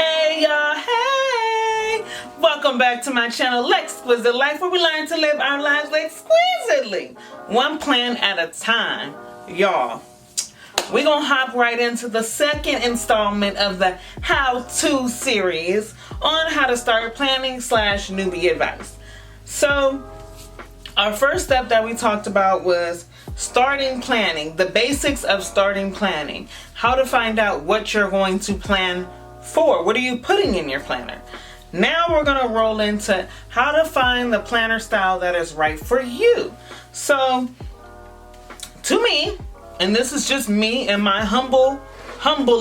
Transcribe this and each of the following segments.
Hey y'all, hey! Welcome back to my channel, L'Exquisite Life, where we learn to live our lives exquisitely, one plan at a time. Y'all, we're gonna hop right into the second installment of the how-to series on how to start planning / newbie advice. So, our first step that we talked about was starting planning, the basics of starting planning, how to find out what you're going to plan for. What are you putting in your planner? Now we're going to roll into how to find the planner style that is right for you. So, to me, and this is just me and my humble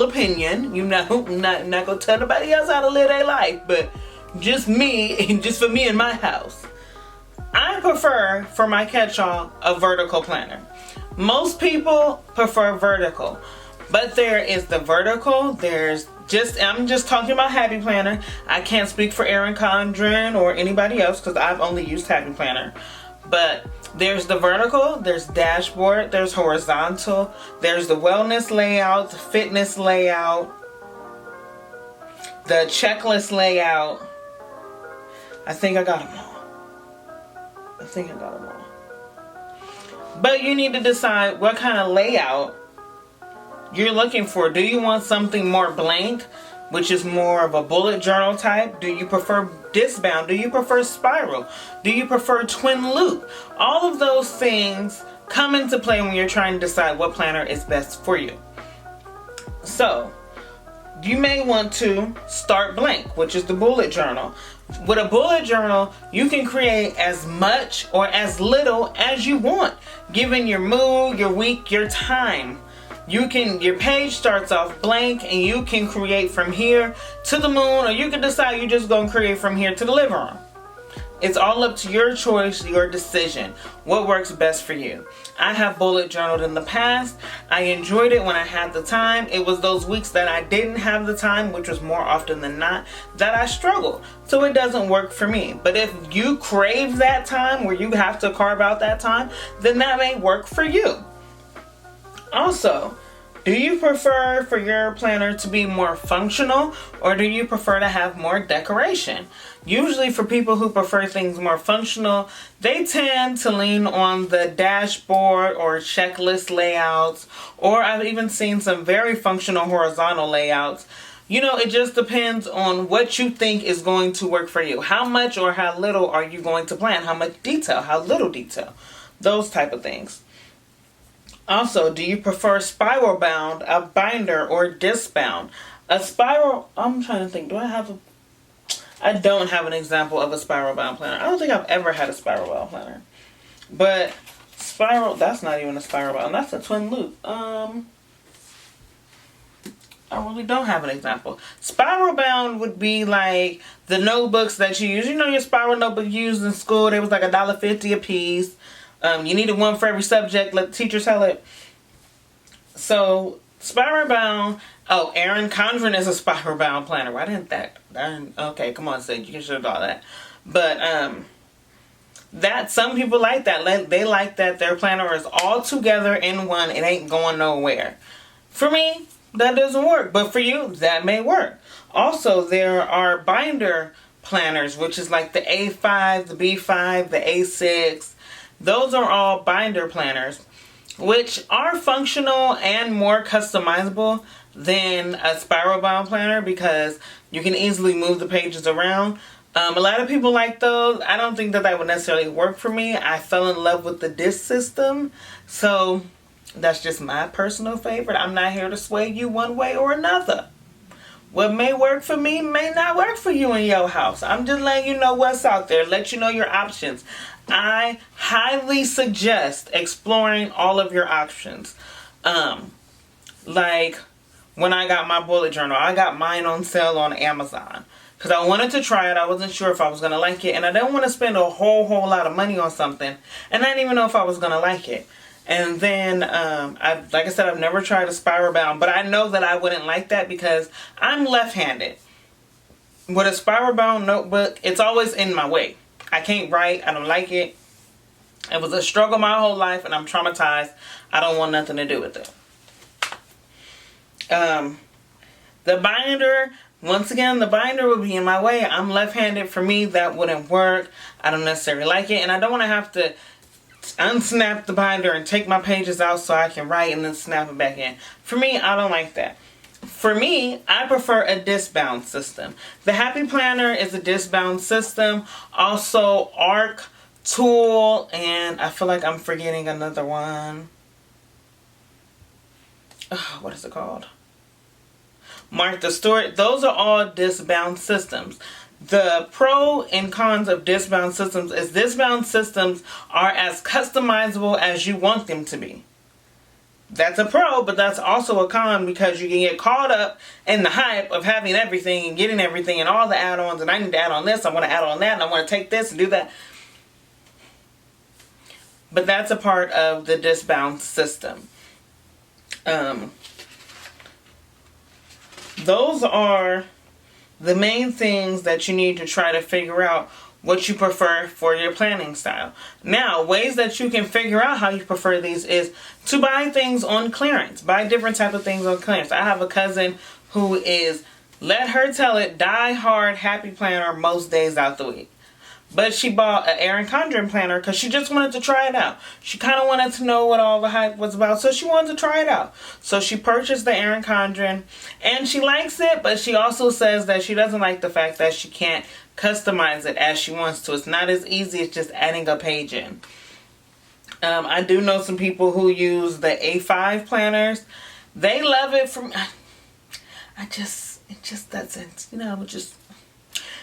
opinion, you know, I'm not going to tell nobody else how to live their life, but just me, and just for me in my house. I prefer, for my catch-all, a vertical planner. Most people prefer vertical, but there is the vertical, I'm just talking about Happy Planner. I can't speak for Erin Condren or anybody else because I've only used Happy Planner. But there's the vertical, there's dashboard, there's horizontal, there's the wellness layout, the fitness layout, the checklist layout. I think I got them all. But you need to decide what kind of layout you're looking for. Do you want something more blank, which is more of a bullet journal type? Do you prefer disc bound? Do you prefer spiral? Do you prefer twin loop? All of those things come into play when you're trying to decide what planner is best for you. So, you may want to start blank, which is the bullet journal. With a bullet journal, you can create as much or as little as you want, given your mood, your week, your time. Your page starts off blank and you can create from here to the moon, or you can decide you're just going to create from here to the living room. It's all up to your choice, your decision. What works best for you? I have bullet journaled in the past. I enjoyed it when I had the time. It was those weeks that I didn't have the time, which was more often than not, that I struggled. So it doesn't work for me. But if you crave that time where you have to carve out that time, then that may work for you. Also, do you prefer for your planner to be more functional, or do you prefer to have more decoration? Usually for people who prefer things more functional, they tend to lean on the dashboard or checklist layouts, or I've even seen some very functional horizontal layouts. You know, it just depends on what you think is going to work for you. How much or how little are you going to plan? How much detail? How little detail? Those type of things. Also, do you prefer spiral bound, a binder, or disc bound? A spiral, I'm trying to think, I don't have an example of a spiral bound planner. I don't think I've ever had a spiral bound planner. But spiral, that's not even a spiral bound, that's a twin loop. I really don't have an example. Spiral bound would be like the notebooks that you use. You know your spiral notebook you used in school, they was like $1.50 a piece. You needed one for every subject, let the teacher tell it. So, spiral bound. Oh, Erin Condren is a spiral bound planner. Why didn't that? Okay, come on, Sage. You should have thought that. But, that some people like that. They like that their planner is all together in one. It ain't going nowhere. For me, that doesn't work. But for you, that may work. Also, there are binder planners, which is like the A5, the B5, the A6. Those are all binder planners, which are functional and more customizable than a spiral bound planner because you can easily move the pages around. A lot of people like those. I don't think that would necessarily work for me. I fell in love with the disc system, so that's just my personal favorite. I'm not here to sway you one way or another. What may work for me may not work for you in your house. I'm just letting you know what's out there, let you know your options. I highly suggest exploring all of your options. Like when I got my bullet journal, I got mine on sale on Amazon because I wanted to try it. I wasn't sure if I was going to like it, and I didn't want to spend a whole lot of money on something, and I didn't even know if I was going to like it. And then, like I said, I've never tried a spiral bound, but I know that I wouldn't like that because I'm left-handed. With a spiral bound notebook, it's always in my way. I can't write. I don't like it. It was a struggle my whole life, and I'm traumatized. I don't want nothing to do with it. The binder, Once again, the binder would be in my way. I'm left-handed. For me, that wouldn't work. I don't necessarily like it, and I don't want to have to unsnap the binder and take my pages out so I can write and then snap it back in. For me, I don't like that. For me, I prefer a disc-bound system. The Happy Planner is a disc-bound system. Also, Arc, Tool, and I feel like I'm forgetting another one. What is it called? Martha Stewart. Those are all disc-bound systems. The pro and cons of disc-bound systems is disc-bound systems are as customizable as you want them to be. That's a pro, but that's also a con because you can get caught up in the hype of having everything and getting everything and all the add-ons, and I need to add on this, I want to add on that, and I want to take this and do that. But that's a part of the disc-bound system. Those are the main things that you need to try to figure out what you prefer for your planning style. Now, ways that you can figure out how you prefer these is to buy things on clearance. Buy different type of things on clearance. I have a cousin who is, let her tell it, die hard Happy Planner most days out the week. But she bought an Erin Condren planner because she just wanted to try it out. She kind of wanted to know what all the hype was about, so she wanted to try it out. So she purchased the Erin Condren, and she likes it, but she also says that she doesn't like the fact that she can't customize it as she wants to. It's not as easy as just adding a page in. I do know some people who use the A5 planners. They love it from... it just doesn't, just...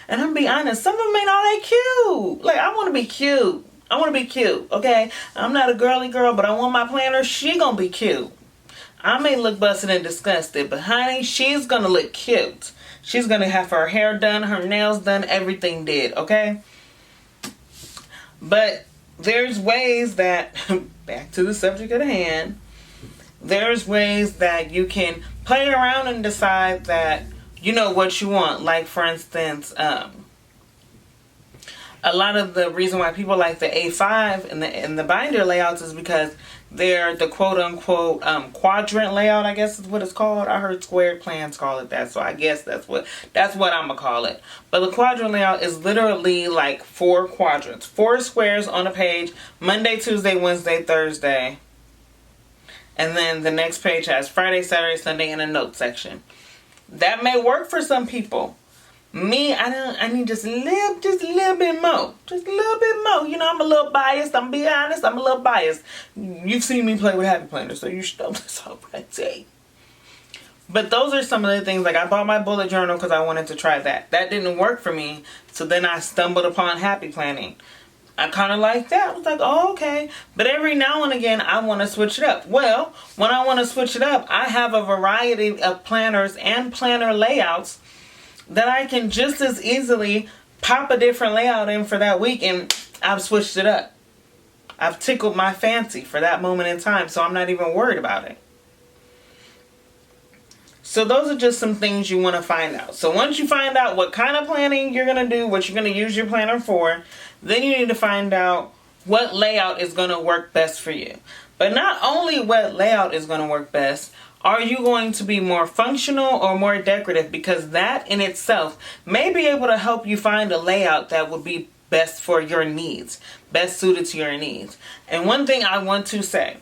And I'm gonna be honest, some of them ain't all that cute. Like, I want to be cute. I want to be cute, okay? I'm not a girly girl, but I want my planner. She gonna be cute. I may look busted and disgusted, but honey, she's gonna look cute. She's gonna have her hair done, her nails done, everything did, okay? But there's ways that, back to the subject at hand, there's ways that you can play around and decide that you know what you want. Like, for instance, a lot of the reason why people like the A5 and the binder layouts is because they're the quote-unquote quadrant layout, I guess is what it's called. I heard squared plans call it that, so I guess that's what I'm gonna call it. But the quadrant layout is literally like 4 quadrants, 4 squares on a page, Monday, Tuesday, Wednesday, Thursday, and then the next page has Friday, Saturday, Sunday, and a note section. That may work for some people. Me, I need just a little bit more. Just a little bit more. I'm a little biased. I'm being honest. I'm a little biased. You've seen me play with Happy Planner, so you should know this already. But those are some of the things. Like, I bought my bullet journal because I wanted to try that. That didn't work for me, so then I stumbled upon Happy Planning. I kind of like that. I was like, oh, okay. But every now and again, I want to switch it up. Well, when I want to switch it up, I have a variety of planners and planner layouts that I can just as easily pop a different layout in for that week, and I've switched it up. I've tickled my fancy for that moment in time, so I'm not even worried about it. So those are just some things you want to find out. So once you find out what kind of planning you're going to do, what you're going to use your planner for, then you need to find out what layout is going to work best for you. But not only what layout is going to work best, are you going to be more functional or more decorative? Because that in itself may be able to help you find a layout that would be best for your needs, best suited to your needs. And one thing I want to say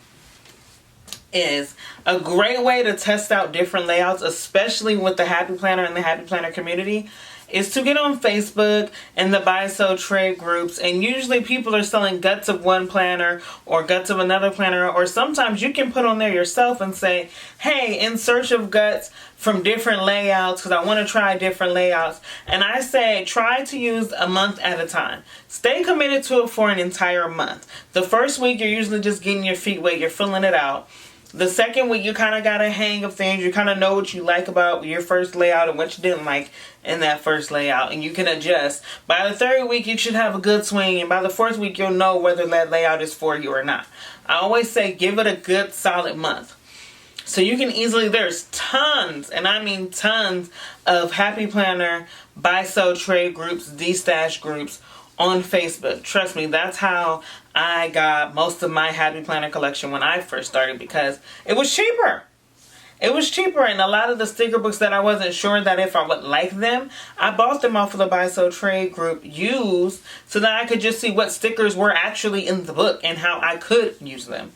is a great way to test out different layouts, especially with the Happy Planner and the Happy Planner community, is to get on Facebook and the buy, sell, trade groups. And usually people are selling guts of one planner or guts of another planner, or sometimes you can put on there yourself and say, hey, in search of guts from different layouts, because I want to try different layouts. And I say try to use a month at a time. Stay committed to it for an entire month. The first week you're usually just getting your feet wet, you're filling it out. The second week, you kind of got a hang of things. You kind of know what you like about your first layout and what you didn't like in that first layout, and you can adjust. By the third week, you should have a good swing, and by the fourth week, you'll know whether that layout is for you or not. I always say give it a good solid month. So you can easily, there's tons, and I mean tons, of Happy Planner, buy, sell, trade groups, D-stash groups on Facebook. Trust me, that's how I got most of my Happy Planner collection when I first started, because it was cheaper. It was cheaper, and a lot of the sticker books that I wasn't sure that if I would like them, I bought them off of the Buy So Trade group used so that I could just see what stickers were actually in the book and how I could use them.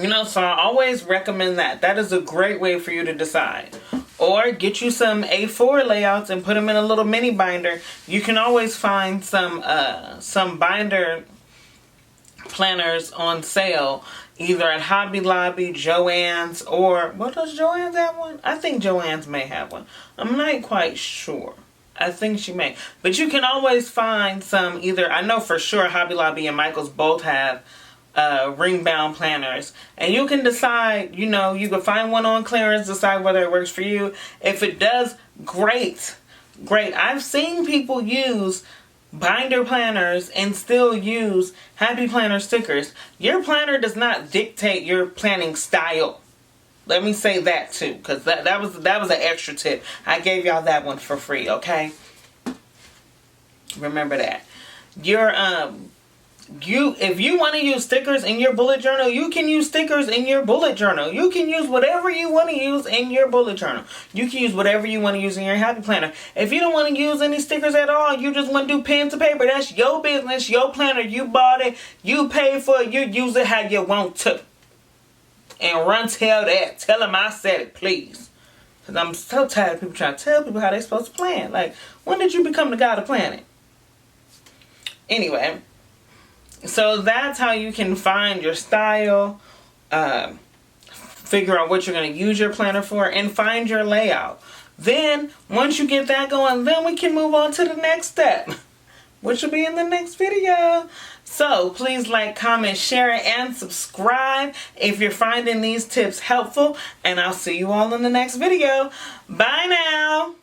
You know, so I always recommend that. That is a great way for you to decide. Or get you some A4 layouts and put them in a little mini binder. You can always find some binder planners on sale, either at Hobby Lobby, Joann's, or what does Joann's have one? I think Joann's may have one. I'm not quite sure. I think she may. But you can always find some either, I know for sure Hobby Lobby and Michael's both have ring bound planners, and you can decide, you know, you can find one on clearance, decide whether it works for you. If it does, great. I've seen people use binder planners and still use Happy Planner stickers. Your planner does not dictate your planning style. Let me say that too, because that was an extra tip. I gave y'all that one for free, okay? Remember that. If you want to use stickers in your bullet journal, you can use stickers in your bullet journal. You can use whatever you want to use in your bullet journal. You can use whatever you want to use in your Happy Planner. If you don't want to use any stickers at all, you just want to do pen to paper, that's your business, your planner. You bought it, you paid for it, you use it how you want to. And run tell that. Tell them I said it, please. Because I'm so tired of people trying to tell people how they're supposed to plan. Like, when did you become the god of planning? Anyway. So that's how you can find your style, figure out what you're going to use your planner for, and find your layout. Then, once you get that going, then we can move on to the next step, which will be in the next video. So, please like, comment, share, and subscribe if you're finding these tips helpful. And I'll see you all in the next video. Bye now.